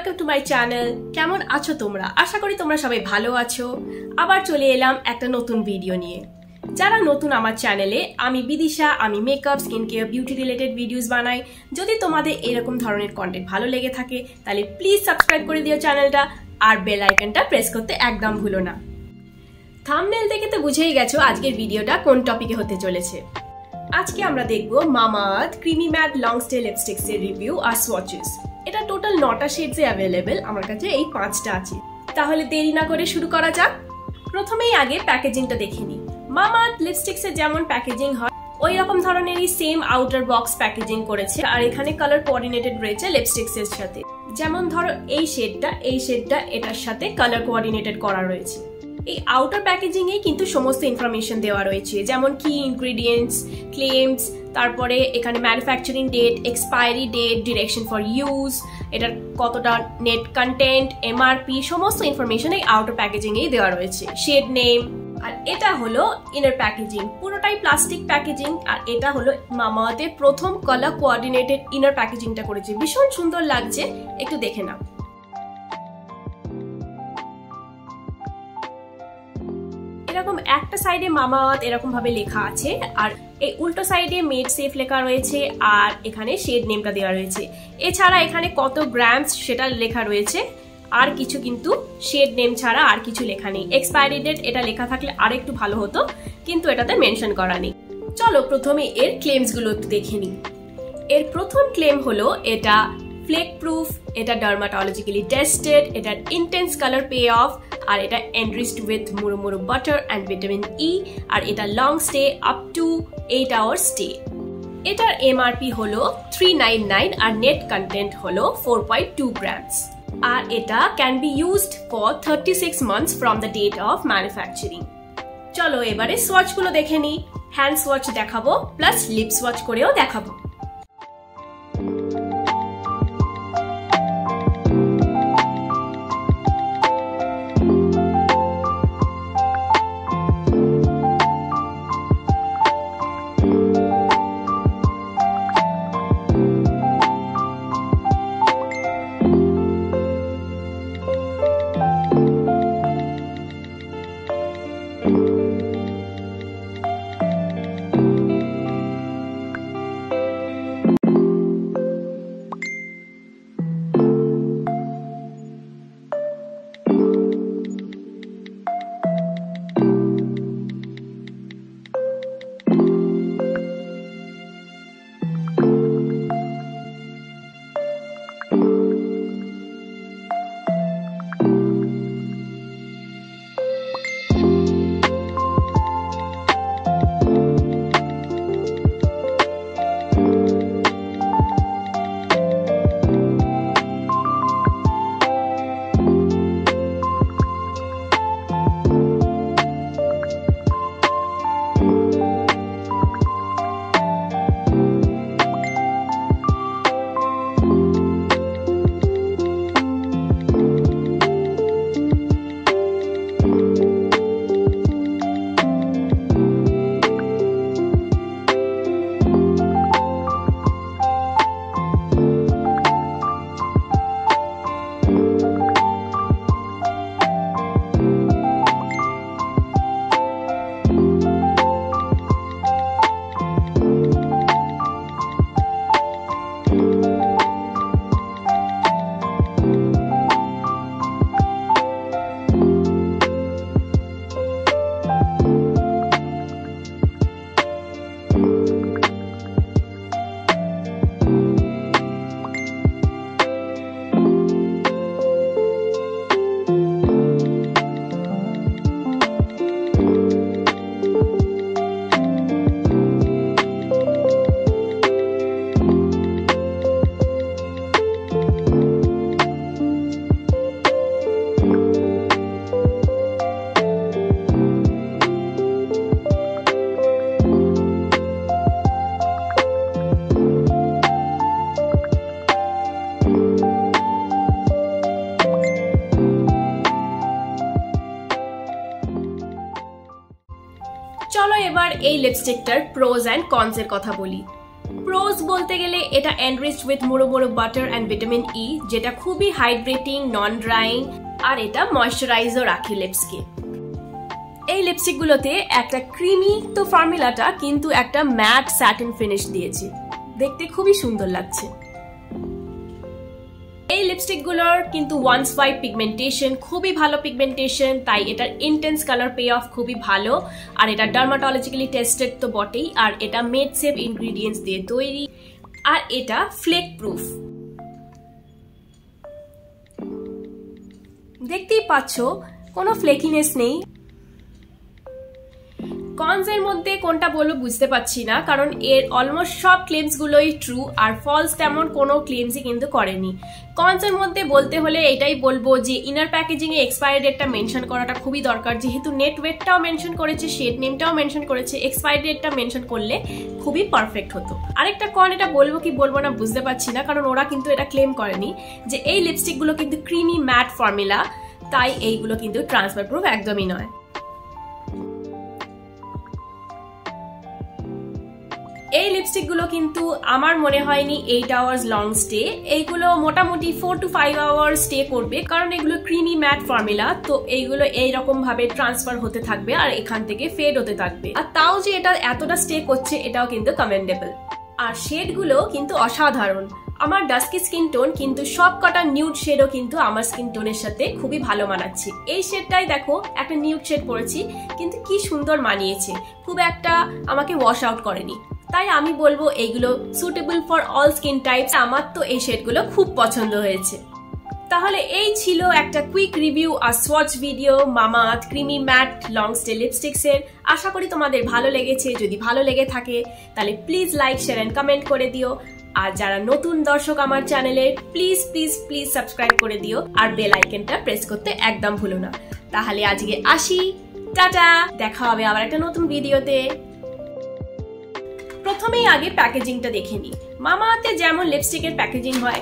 Welcome to my channel. কেমন আছো তোমরা? আশা করি তোমরা সবাই ভালো আছো। আবার চলে এলাম একটা নতুন ভিডিও নিয়ে। যারা নতুন আমার চ্যানেলে, আমি বিদিশা, আমি makeup, skin care, beauty related videos বানাই। যদি তোমাদের এরকম ধরনের কন্টেন্ট ভালো লেগে থাকে তাহলে প্লিজ সাবস্ক্রাইব করে দিও চ্যানেলটা, আর বেল আইকনটা প্রেস করতে একদম ভুলো না। থাম্বনেল দেখে তো বুঝেই গেছো আজকের ভিডিওটা কোন টপিকে হতে চলেছে। আজকে আমরা দেখব Mamaearth creamy matte long stay lipsticks এর রিভিউ আর সোয়াচেস। এটা টোটাল 9টা শেডসে অ্যাভেলেবেল, আমার কাছে এই 5টা আছে। তাহলে দেরি না করে শুরু করা যাক। প্রথমেই আগে প্যাকেজিংটা দেখে নিই। মামাআর্থ লিপস্টিক্স এর যেমন প্যাকেজিং হয় ওই রকম ধরনেরই সেম আউটার বক্স প্যাকেজিং করেছে, আর এখানে কালার কোঅর্ডিনেটেড রয়েছে লিপস্টিক্স এর সাথে। যেমন ধরো এই শেডটা এটার সাথে কালার কোঅর্ডিনেটেড করা রয়েছে। এই আউটার প্যাকেজিং এ কিন্তু সমস্ত ইনফরমেশন দেওয়া রয়েছে, যেমন কি ইনগ্রেডিয়েন্টস, ক্লেমস, তারপরে এখানে manufacturing date, expiry date, direction for use, এটার কতটা নেট কন্টেন্ট, এমআরপি, সমস্ত ইনফরমেশন এই আউটার প্যাকেজিং এই দেওয়া রয়েছে। Shade name. আর এটা হলো ইনার প্যাকেজিং, পুরোটাই প্লাস্টিক প্যাকেজিং। আর এটা হলো মামাআর্থের প্রথম কালার কোঅর্ডিনেটেড ইনার প্যাকেজিংটা করেছে, ভীষণ সুন্দর লাগছে, একটু দেখে নাও। এরকম একটা সাইডে মামাআর্থ এরকম ভাবে লেখা আছে, আর এই উল্টো সাইডে মেড সেফ লেখা রয়েছে, আর এখানে শেড নেমটা দেওয়া রয়েছে। এছাড়া এখানে কত গ্রামস সেটা লেখা রয়েছে, আর কিছু কিন্তু শেড নেম ছাড়া আর কিছু লেখা নেই। এক্সপায়ারি ডেট এটা লেখা থাকলে আর একটু ভালো হতো, কিন্তু এটাতে মেনশন করা নেই। চলো প্রথমে এর ক্লেমস গুলো একটু দেখে নিই। এর প্রথম ক্লেম হলো এটা ফ্লেক প্রুফ, এটা ডার্মাটোলজিক্যালি টেস্টেড, এটার ইন্টেন্স কালার পে অফ, আর এটা enriched with murumuru butter and vitamin E, আর এটা long stay up to 8 hour stay. এটার এমআরপি হলো 399 আর নেট কন্টেন্ট হলো 4.2 গ্রামস, আর এটা can be used for 36 months from the date of manufacturing. চলো এবারে সোয়াচ গুলো দেখে নিই। হ্যান্ড সোয়াচ দেখাবো, প্লাস লিপ সোয়াচ করেও দেখাবো। চলো এবার এই লিপস্টিকটার প্রোজ অ্যান্ড কনস এর কথা বলি। প্রোস বলতে গেলে এটা enriched with murumuru butter and vitamin E, যেটা খুবই হাইড্রেটিং, নন ড্রাইং, আর এটা ময়শ্চারাইজও রাখে লিপসকে। এই লিপস্টিক গুলোতে একটা ক্রিমি তো ফর্মুলাটা, কিন্তু একটা ম্যাট স্যাটিন ফিনিশ দিয়েছে, দেখতে খুবই সুন্দর লাগছে। এই লিপস্টিক গুলোর কিন্তু 1/5 পিগমেন্টেশন, খুবই ভালো পিগমেন্টেশন, তাই এটার ইন্টেন্স কালার পে অফ খুবই ভালো। আর এটা ডার্মাটোলজিক্যালি টেস্টেড তো বটেই, আর এটা মেড সেফ ইনগ্রিডিয়েন্টস দিয়ে তৈরি, আর এটা ফ্লেক প্রুফ। দেখতেই পাচ্ছ কোনো ফ্লেকিনেস নেই। কনস এর মধ্যে কোনটা বলবো বুঝতে পারছি না, কারণ এর অলমোস্ট সব ক্লেমস গুলোই ট্রু, আর ফলস তেমন কোনো ক্লেমসই কিন্তু করেনি। কনস এর মধ্যে বলতে হলে এটাই বলবো যে ইনার প্যাকেজিং এ এক্সপায়ারি ডেটটা মেনশন করাটা খুবই দরকার, যেহেতু নেট ওয়েটটাও মেনশন করেছে, শেড নেমটাও মেনশন করেছে, এক্সপায়ারি ডেটটা মেনশন করলে খুবই পারফেক্ট হতো। আরেকটা কন, এটা বলবো কি বলবো না বুঝতে পারছি না, কারণ ওরা কিন্তু এটা ক্লেম করেনি যে এই লিপস্টিক গুলো কিন্তু ক্রিমি ম্যাট ফর্মুলা, তাই এইগুলো কিন্তু ট্রান্সফার প্রুফ একদমই নয়। এই লিপস্টিক গুলো কিন্তু আমার মনে হয়নি 8 আওয়ার্স লং স্টে, এইগুলো মোটামুটি 4 to 5 আওয়ার্স স্টে করবে, কারণ এগুলো ক্রিমি ম্যাট ফর্মুলা, তো এইগুলো এইরকম ভাবে ট্রান্সফার হতে থাকবে আর এখান থেকে ফেড হতে থাকবে। আর তাও যে এটা এতটা স্টে করছে এটাও কিন্তু কমেন্ডেবল। আর শেড গুলো কিন্তু অসাধারণ। আমার ডাস্কি স্কিন টোন, কিন্তু সব কটা নিউড শেডও কিন্তু আমার স্কিন টোনের সাথে খুবই ভালো মানাচ্ছে। এই শেডটাই দেখো একটা নিউড শেড পরেছি, কিন্তু কি সুন্দর মানিয়েছে, খুব একটা আমাকে ওয়াশ আউট করেনি। তাই আমি বলবো এইগুলো suitable for all skin types. আমার তো এই শেডগুলো খুব পছন্দ হয়েছে। তাহলে এই ছিল একটা কুইক রিভিউ আর swatch video Mamaearth creamy matte long stay lipsticks এর। আশা করি তোমাদের ভালো লেগেছে। যদি ভালো লেগে থাকে তাহলে please like, share and comment করে দিও। আর যারা নতুন দর্শক আমার চ্যানেলে, প্লিজ প্লিজ প্লিজ সাবস্ক্রাইব করে দিও, আর বেল আইকনটা প্রেস করতে একদম ভুলো না। তাহলে আজকে আসি, টাটা, দেখা হবে আবার একটা নতুন ভিডিওতে। প্রথমেই আগে প্যাকেজিংটা দেখে নিই। মামাআর্থে যেমন লিপস্টিকের প্যাকেজিং হয়